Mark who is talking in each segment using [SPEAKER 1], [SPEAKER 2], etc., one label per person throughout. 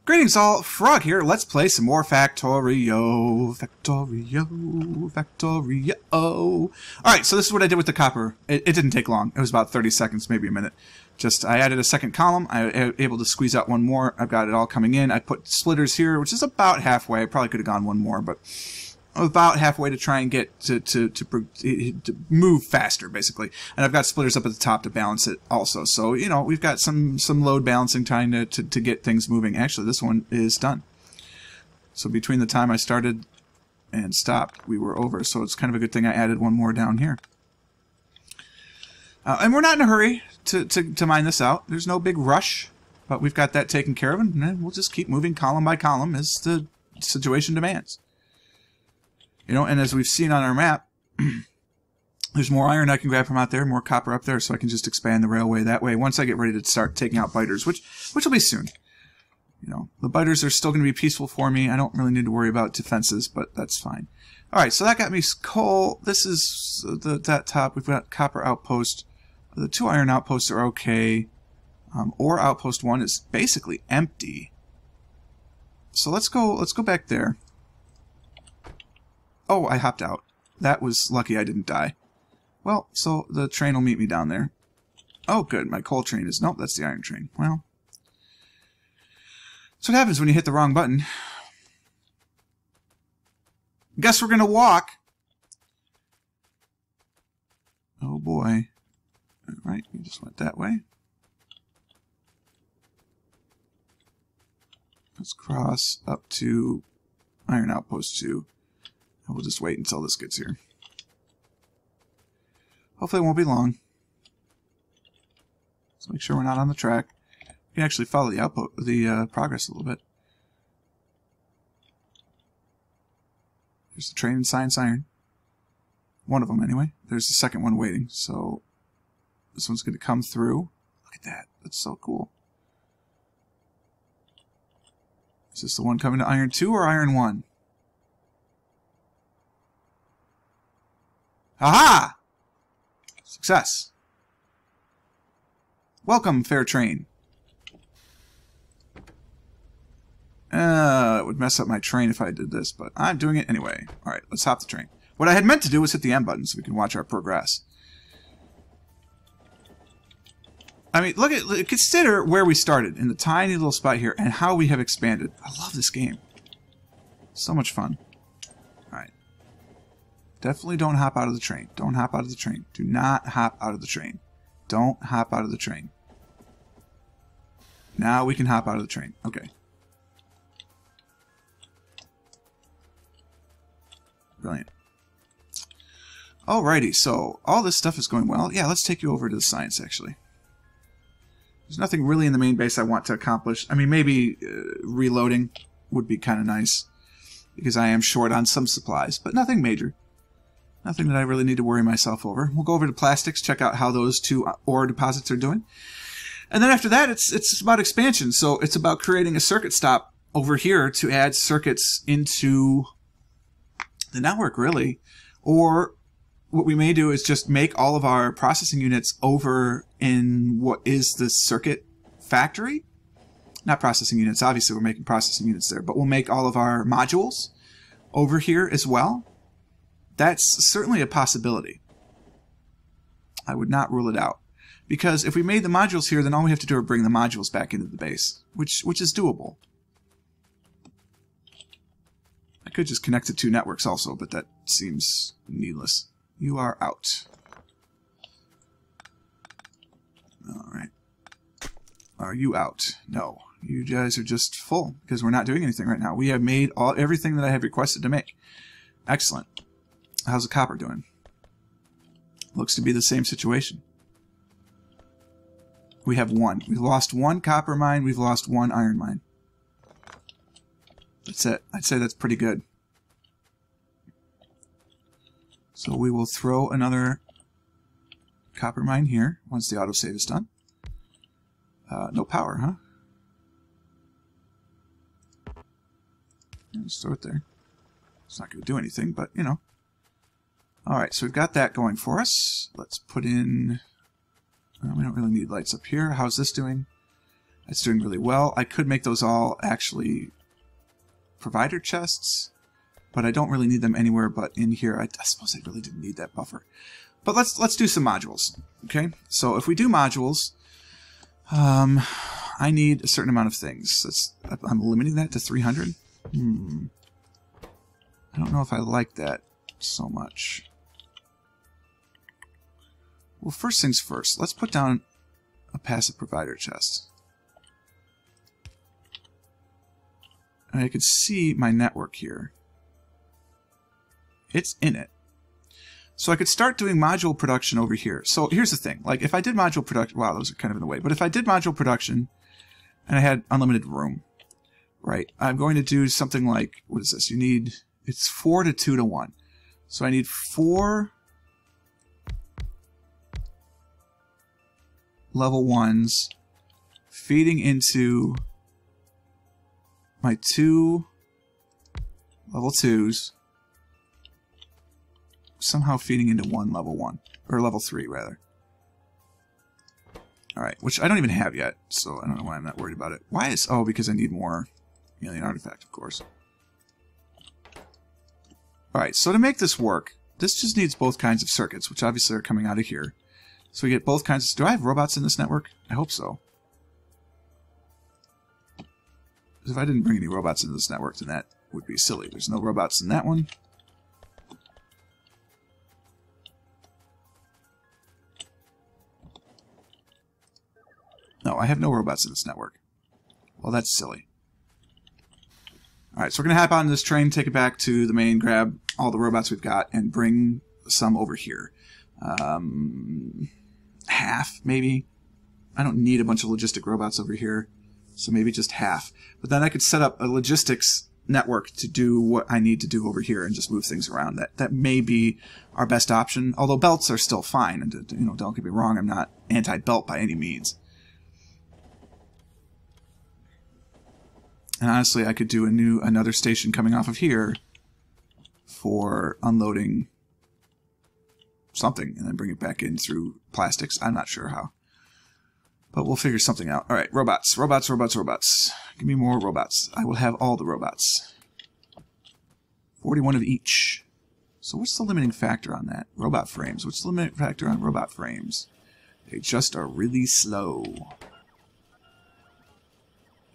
[SPEAKER 1] Greetings all, Frog here. Let's play some more Factorio. Factorio. Alright, so this is what I did with the copper. It didn't take long. It was about 30 seconds, maybe a minute. Just, I added a second column. I was able to squeeze out one more. I've got it all coming in. I put splitters here, which is about halfway. I probably could have gone one more, but about halfway to try and get to move faster, basically. And I've got splitters up at the top to balance it also. So, you know, we've got some load balancing trying to get things moving. Actually, this one is done. So between the time I started and stopped, we were over. So it's kind of a good thing I added one more down here. And we're not in a hurry to mine this out. There's no big rush, but we've got that taken care of, and then we'll just keep moving column by column as the situation demands. You know, and as we've seen on our map, there's more iron I can grab from out there, more copper up there, so I can just expand the railway that way once I get ready to start taking out biters, which will be soon. You know, the biters are still going to be peaceful for me. I don't really need to worry about defenses, but that's fine. Alright, so that got me coal. This is that top. We've got copper outpost. The 2 iron outposts are okay. Ore outpost 1 is basically empty. So let's go back there. Oh, I hopped out. That was lucky I didn't die. Well, so the train will meet me down there. Oh, good. My coal train is... Nope, that's the iron train. Well, that's what happens when you hit the wrong button. Guess we're going to walk. Oh, boy. All right, we just went that way. Let's cross up to iron outpost 2. And we'll just wait until this gets here. Hopefully it won't be long. Let's make sure we're not on the track. We can actually follow the progress a little bit. There's the train and science iron. One of them, anyway. There's the second one waiting. So this one's going to come through. Look at that. That's so cool. Is this the one coming to iron 2 or iron 1? Aha! Success. Welcome, fair train. It would mess up my train if I did this, but I'm doing it anyway. Alright, let's hop the train. What I had meant to do was hit the M button so we can watch our progress. I mean, consider where we started, in the tiny little spot here, and how we have expanded. I love this game. So much fun. Alright. Definitely don't hop out of the train. Don't hop out of the train. Do not hop out of the train. Don't hop out of the train. Now we can hop out of the train. Okay. Brilliant. Alrighty, so all this stuff is going well. Yeah, let's take you over to the science, actually. There's nothing really in the main base I want to accomplish. I mean, maybe reloading would be kind of nice, because I am short on some supplies, but nothing major. Nothing that I really need to worry myself over. We'll go over to plastics, check out how those 2 ore deposits are doing. And then after that, it's about expansion. So it's about creating a circuit stop over here to add circuits into the network, really. Or what we may do is just make all of our processing units over in what is the circuit factory. Not processing units. Obviously, we're making processing units there. But we'll make all of our modules over here as well. That's certainly a possibility. I would not rule it out. Because if we made the modules here, then all we have to do is bring the modules back into the base, which is doable. I could just connect to 2 networks also, but that seems needless. You are out. Alright. Are you out? No. You guys are just full, because we're not doing anything right now. We have made everything that I have requested to make. Excellent. How's the copper doing? Looks to be the same situation. We have 1. We've lost 1 copper mine. We've lost 1 iron mine. That's it. I'd say that's pretty good. So we will throw another copper mine here once the autosave is done. No power, huh? Yeah, just throw it there. It's not going to do anything, but, you know. Alright, so we've got that going for us. Let's put in... we don't really need lights up here. How's this doing? It's doing really well. I could make those all actually provider chests, but I don't really need them anywhere but in here. I suppose I really didn't need that buffer. But let's do some modules. Okay, so if we do modules, I need a certain amount of things. I'm limiting that to 300. I don't know if I like that so much. Well, first things first. Let's put down a passive provider chest. And I could see my network here. It's in it. So I could start doing module production over here. So here's the thing. Like, if I did module production... Wow, those are kind of in the way. But if I did module production and I had unlimited room, right, I'm going to do something like... What is this? You need... It's 4 to 2 to 1. So I need 4 level 1s feeding into my 2 level 2s, somehow feeding into 1 level 1, or level 3 rather. Alright, which I don't even have yet, so I don't know why I'm not worried about it. Why is... Oh, because I need more alien artifact, of course. Alright, so to make this work, this just needs both kinds of circuits, which obviously are coming out of here. So we get both kinds of... Do I have robots in this network? I hope so. Because if I didn't bring any robots into this network, then that would be silly. There's no robots in that one. No, I have no robots in this network. Well, that's silly. Alright, so we're going to hop on this train, take it back to the main, grab all the robots we've got, and bring some over here. Half, maybe. I don't need a bunch of logistic robots over here, so maybe just half. But then I could set up a logistics network to do what I need to do over here and just move things around. That may be our best option, although belts are still fine. And you know, don't get me wrong, I'm not anti-belt by any means. And honestly, I could do another station coming off of here for unloading something and then bring it back in through plastics. I'm not sure how. But we'll figure something out. All right, robots, robots, robots, robots. Give me more robots. I will have all the robots. 41 of each. So what's the limiting factor on that? Robot frames. What's the limiting factor on robot frames? They just are really slow.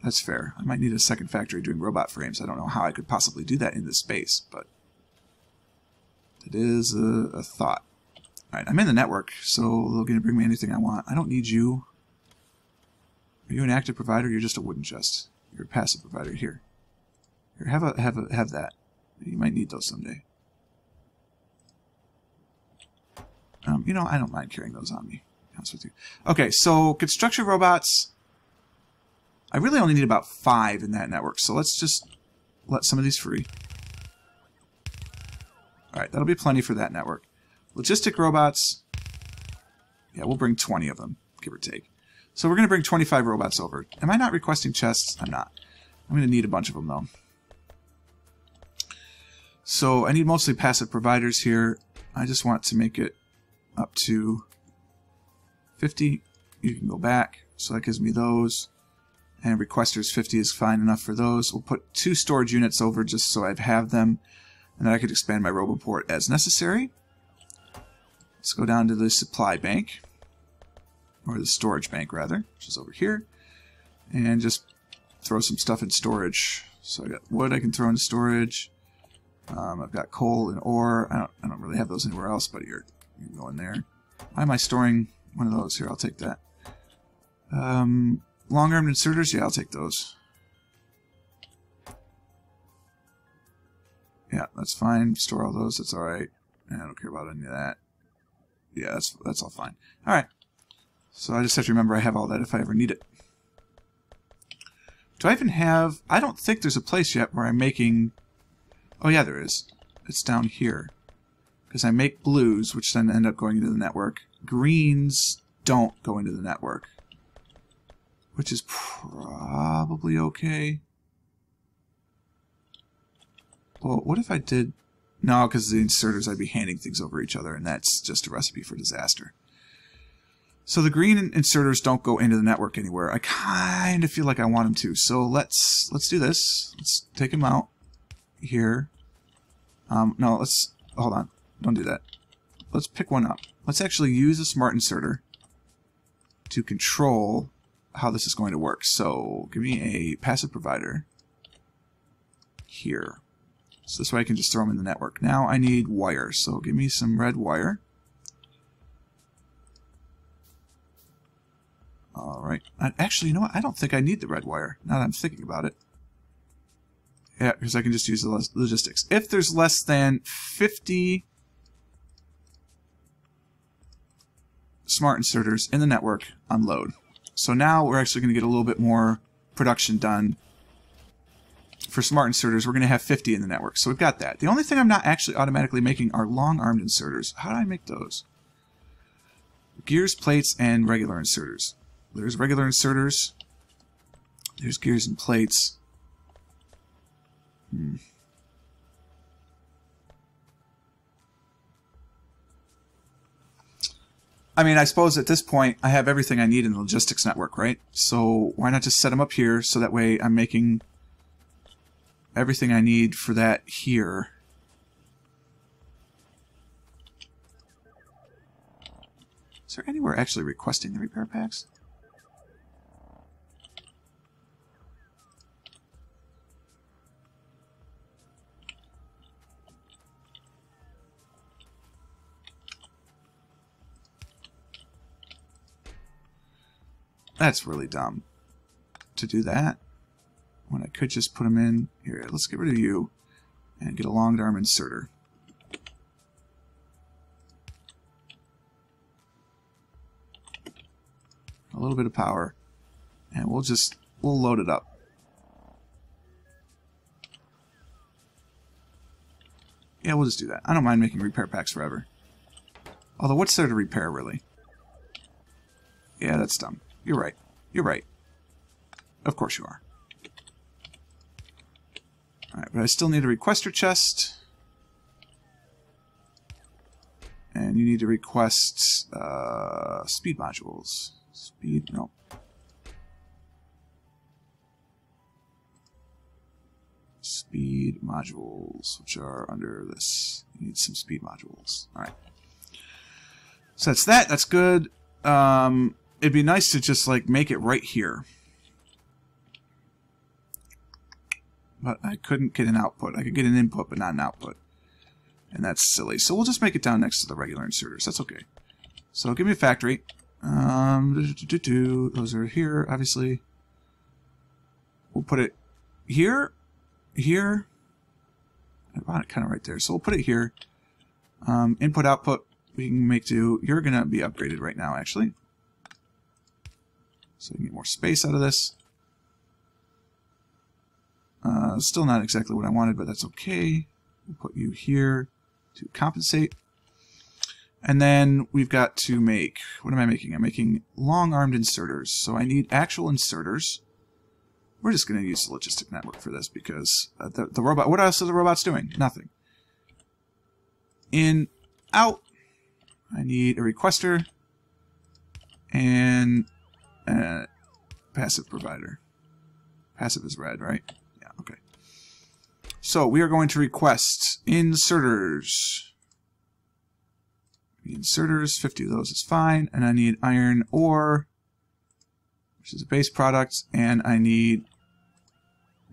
[SPEAKER 1] That's fair. I might need a second factory doing robot frames. I don't know how I could possibly do that in this space, but it is a thought. Alright, I'm in the network, so they're going to bring me anything I want. I don't need you. Are you an active provider? You're just a wooden chest. You're a passive provider. Here. Here, have that. You might need those someday. You know, I don't mind carrying those on me, to be honest with you. Okay, so construction robots. I really only need about 5 in that network, so let's just let some of these free. Alright, that'll be plenty for that network. Logistic robots, yeah, we'll bring 20 of them, give or take. So we're going to bring 25 robots over. Am I not requesting chests? I'm not. I'm going to need a bunch of them, though. So I need mostly passive providers here. I just want to make it up to 50. You can go back, so that gives me those. And requesters 50 is fine enough for those. We'll put 2 storage units over just so I have them. And then I could expand my roboport as necessary. Let's go down to the supply bank. Or the storage bank, rather. Which is over here. And just throw some stuff in storage. So I got wood I can throw into storage. I've got coal and ore. I don't really have those anywhere else, but you can go in there. Why am I storing one of those? Here, I'll take that. Long-armed inserters? Yeah, I'll take those. Yeah, that's fine. Store all those. That's alright. I don't care about any of that. Yeah, that's all fine. Alright. So I just have to remember I have all that if I ever need it. Do I even have... I don't think there's a place yet where I'm making... Oh yeah, there is. It's down here. Because I make blues, which then end up going into the network. Greens don't go into the network. Which is probably okay. Well, what if I did... No, because the inserters, I'd be handing things over each other, and that's just a recipe for disaster. So the green inserters don't go into the network anywhere. I kind of feel like I want them to. So let's do this. Let's take them out here. No, let's hold on. Don't do that. Let's pick one up. Let's actually use a smart inserter to control how this is going to work. So give me a passive provider here. So this way I can just throw them in the network. Now I need wire. So give me some red wire. Alright. Actually, you know what? I don't think I need the red wire, now that I'm thinking about it. Yeah, because I can just use the logistics. If there's less than 50 smart inserters in the network, unload. So now we're actually going to get a little bit more production done. For smart inserters, we're going to have 50 in the network. So we've got that. The only thing I'm not actually automatically making are long-armed inserters. How do I make those? Gears, plates, and regular inserters. There's regular inserters. There's gears and plates. I mean, I suppose at this point I have everything I need in the logistics network, right? So why not just set them up here so that way I'm making everything I need for that here. Is there anywhere actually requesting the repair packs? That's really dumb to do that when I could just put them in here. Let's get rid of you and get a long arm inserter. A little bit of power, and we'll load it up. Yeah, we'll just do that. I don't mind making repair packs forever. Although, what's there to repair, really? Yeah, that's dumb. You're right. You're right. Of course you are. Alright, but I still need a requester chest. And you need to request speed modules. Speed, no. Speed modules, which are under this. You need some speed modules. Alright. So that's that. That's good. It'd be nice to just, like, make it right here. But I couldn't get an output. I could get an input, but not an output. And that's silly. So we'll just make it down next to the regular inserters. That's okay. So give me a factory. Those are here, obviously. We'll put it here. Here. I want it kind of right there. So we'll put it here. Input, output. We can make do. You're going to be upgraded right now, actually. So we can get more space out of this. Still not exactly what I wanted, but that's okay. We'll put you here to compensate. And then we've got to make... What am I making? I'm making long-armed inserters. So I need actual inserters. We're just going to use the logistic network for this because the robot... What else are the robots doing? Nothing. In, out. I need a requester. And... passive provider. Passive is red, right? Yeah, okay. So we are going to request inserters. Inserters, 50 of those is fine. And I need iron ore, which is a base product. And I need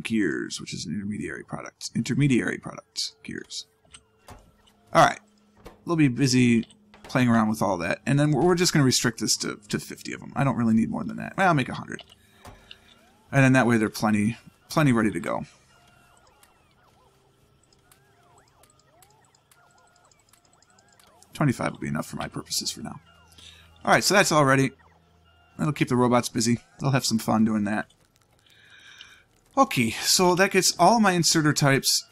[SPEAKER 1] gears, which is an intermediary product. Intermediary product, gears. Alright. We'll be busy playing around with all that. And then we're just going to restrict this to 50 of them. I don't really need more than that. Well, I'll make 100. And then that way they're plenty ready to go. $25 will be enough for my purposes for now. Alright, so that's all ready. That'll keep the robots busy. They'll have some fun doing that. Okay, so that gets all of my inserter types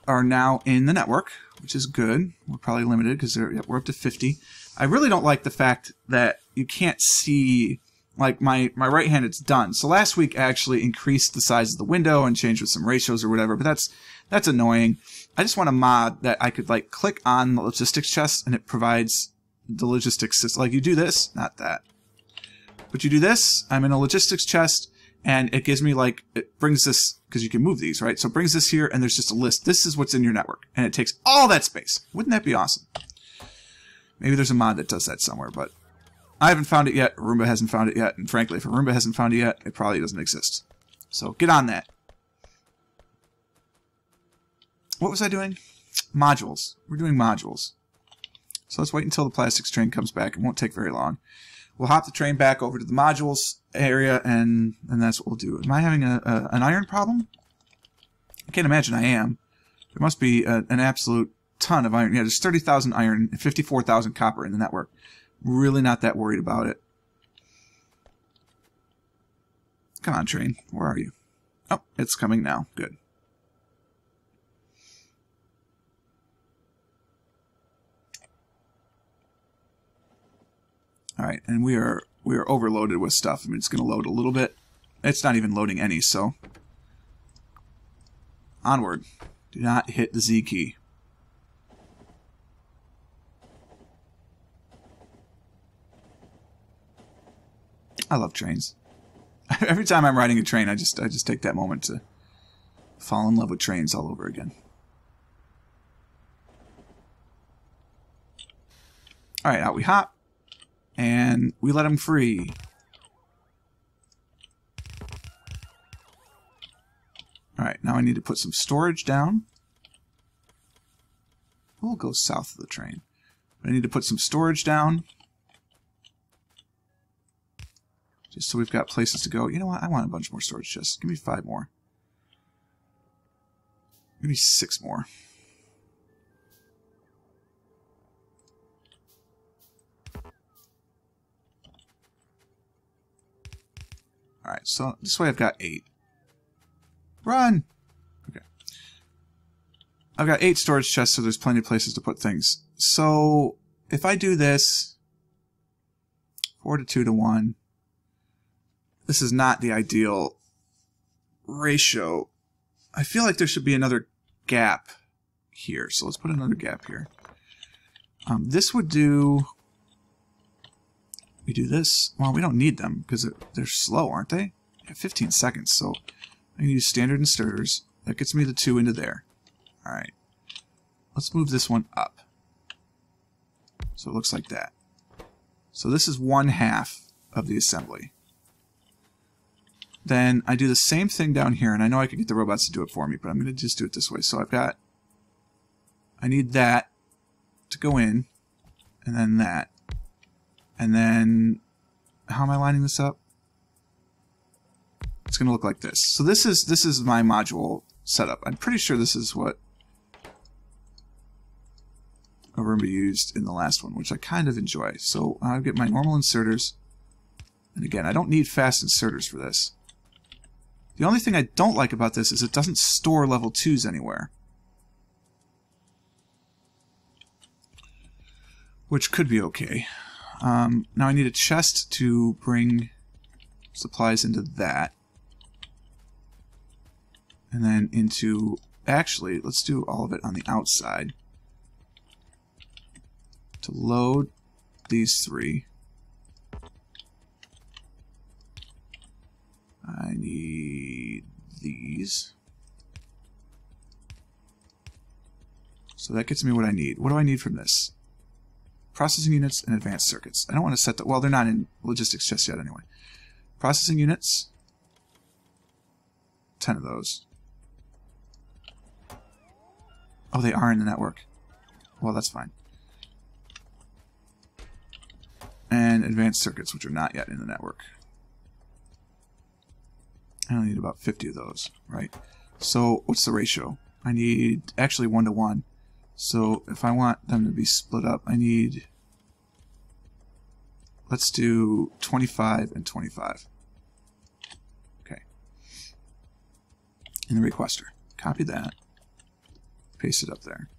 [SPEAKER 1] are now in the network, which is good. We're probably limited because we're up to 50. I really don't like the fact that you can't see, like, my right hand, it's done. So last week I actually increased the size of the window and changed with some ratios or whatever, but that's annoying. I just want a mod that I could, like, click on the logistics chest and it provides the logistics system. Like, you do this, not that. But you do this, I'm in a logistics chest, and it gives me like, it brings this, because you can move these, right? So it brings this here, and there's just a list. This is what's in your network, and it takes all that space. Wouldn't that be awesome? Maybe there's a mod that does that somewhere, but I haven't found it yet. Roomba hasn't found it yet, and frankly, if Roomba hasn't found it yet, it probably doesn't exist. So get on that. What was I doing? Modules. We're doing modules. So let's wait until the plastics train comes back. It won't take very long. We'll hop the train back over to the modules area, and that's what we'll do. Am I having an iron problem? I can't imagine I am. There must be an absolute ton of iron. Yeah, there's 30,000 iron and 54,000 copper in the network. Really not that worried about it. Come on, train. Where are you? Oh, it's coming now. Good. All right, and we are overloaded with stuff. I mean, it's going to load a little bit. It's not even loading any, so onward. Do not hit the Z key. I love trains. Every time I'm riding a train, I just take that moment to fall in love with trains all over again. All right, out we hop. And we let him free. Alright, now I need to put some storage down. We'll go south of the train. But I need to put some storage down. Just so we've got places to go. You know what? I want a bunch more storage chests. Give me 5 more. Give me 6 more. Alright, so this way I've got 8. Run! Okay. I've got 8 storage chests, so there's plenty of places to put things. So, if I do this, 4 to 2 to 1, this is not the ideal ratio. I feel like there should be another gap here, so let's put another gap here. This would do... We do this. Well, we don't need them because they're slow, aren't they? Yeah, 15 seconds. So I can use standard inserters. That gets me the 2 into there. All right. Let's move this one up. So it looks like that. So this is 1/2 of the assembly. Then I do the same thing down here, and I know I could get the robots to do it for me, but I'm going to just do it this way. So I need that to go in, and then that. And then, how am I lining this up? It's going to look like this. So this is my module setup. I'm pretty sure this is what Roomba used in the last one, which I kind of enjoy. So I get my normal inserters. And again, I don't need fast inserters for this. The only thing I don't like about this is it doesn't store level 2s anywhere. Which could be okay. Now I need a chest to bring supplies into that. And then into... Actually, let's do all of it on the outside. To load these 3. I need these. So that gets me what I need. What do I need from this? Processing units and advanced circuits. I don't want to set that. Well, they're not in logistics just yet anyway. Processing units. 10 of those. Oh, they are in the network. Well, that's fine. And advanced circuits, which are not yet in the network. I only need about 50 of those, right? So, what's the ratio? I need actually 1 to 1. So, if I want them to be split up, I need... Let's do 25 and 25. Okay. In the requester. Copy that. Paste it up there.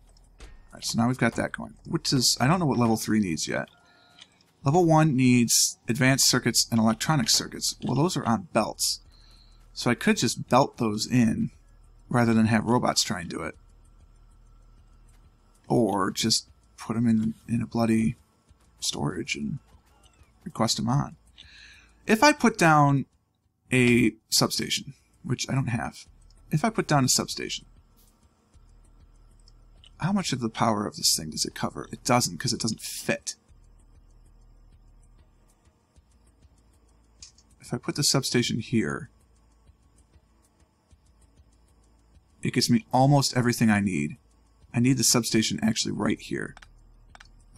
[SPEAKER 1] Alright, so now we've got that going. Which is... I don't know what level 3 needs yet. Level 1 needs advanced circuits and electronic circuits. Well, those are on belts. So I could just belt those in rather than have robots try and do it. Or just put them in a bloody storage and request them on. if I put down a substation, which I don't have, if I put down a substation, how much of the power of this thing does it cover? It doesn't, because it doesn't fit. If I put the substation here, it gives me almost everything I need. I need the substation actually right here.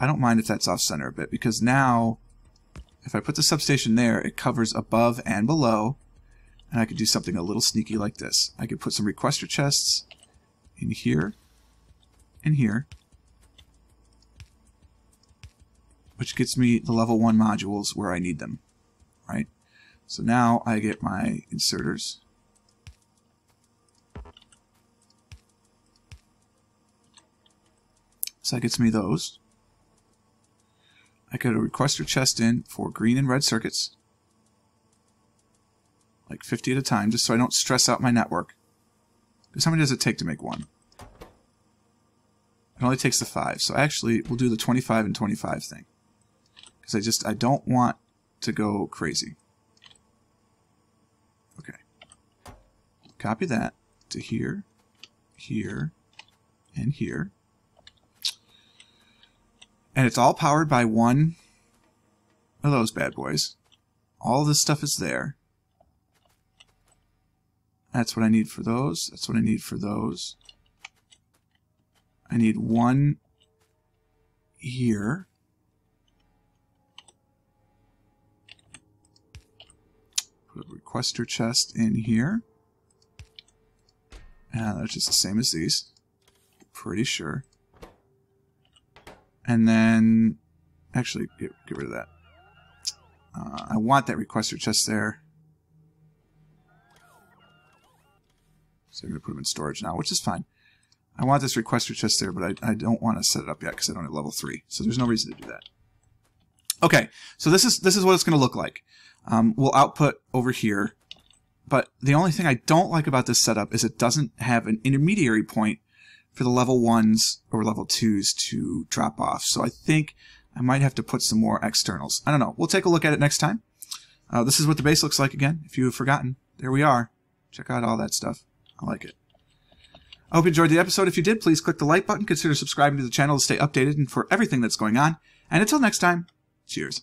[SPEAKER 1] I don't mind if that's off-center a bit, because now, if I put the substation there, it covers above and below, and I could do something a little sneaky like this. I could put some requester chests in here and here, which gets me the level 1 modules where I need them, right? So now I get my inserters. So that gets me those. I got a requester chest in for green and red circuits. Like 50 at a time, just so I don't stress out my network. Because how many does it take to make one? It only takes the 5. So actually, we'll do the 25 and 25 thing. Because I don't want to go crazy. Okay. Copy that to here, here, and here. And it's all powered by one of those bad boys. All this stuff is there. That's what I need for those. That's what I need for those. I need one here. Put a requester chest in here. And that's just the same as these. Pretty sure. And then, actually, get rid of that. I want that requester chest there. So I'm going to put them in storage now, which is fine. I want this requester chest there, but I don't want to set it up yet because I don't have level 3. So there's no reason to do that. Okay, so this is what it's going to look like. We'll output over here. But the only thing I don't like about this setup is it doesn't have an intermediary point for the level 1s or level 2s to drop off. So I think I might have to put some more externals. I don't know. We'll take a look at it next time. This is what the base looks like again, if you have forgotten. There we are. Check out all that stuff. I like it. I hope you enjoyed the episode. If you did, please click the like button. Consider subscribing to the channel to stay updated and for everything that's going on. And until next time, cheers.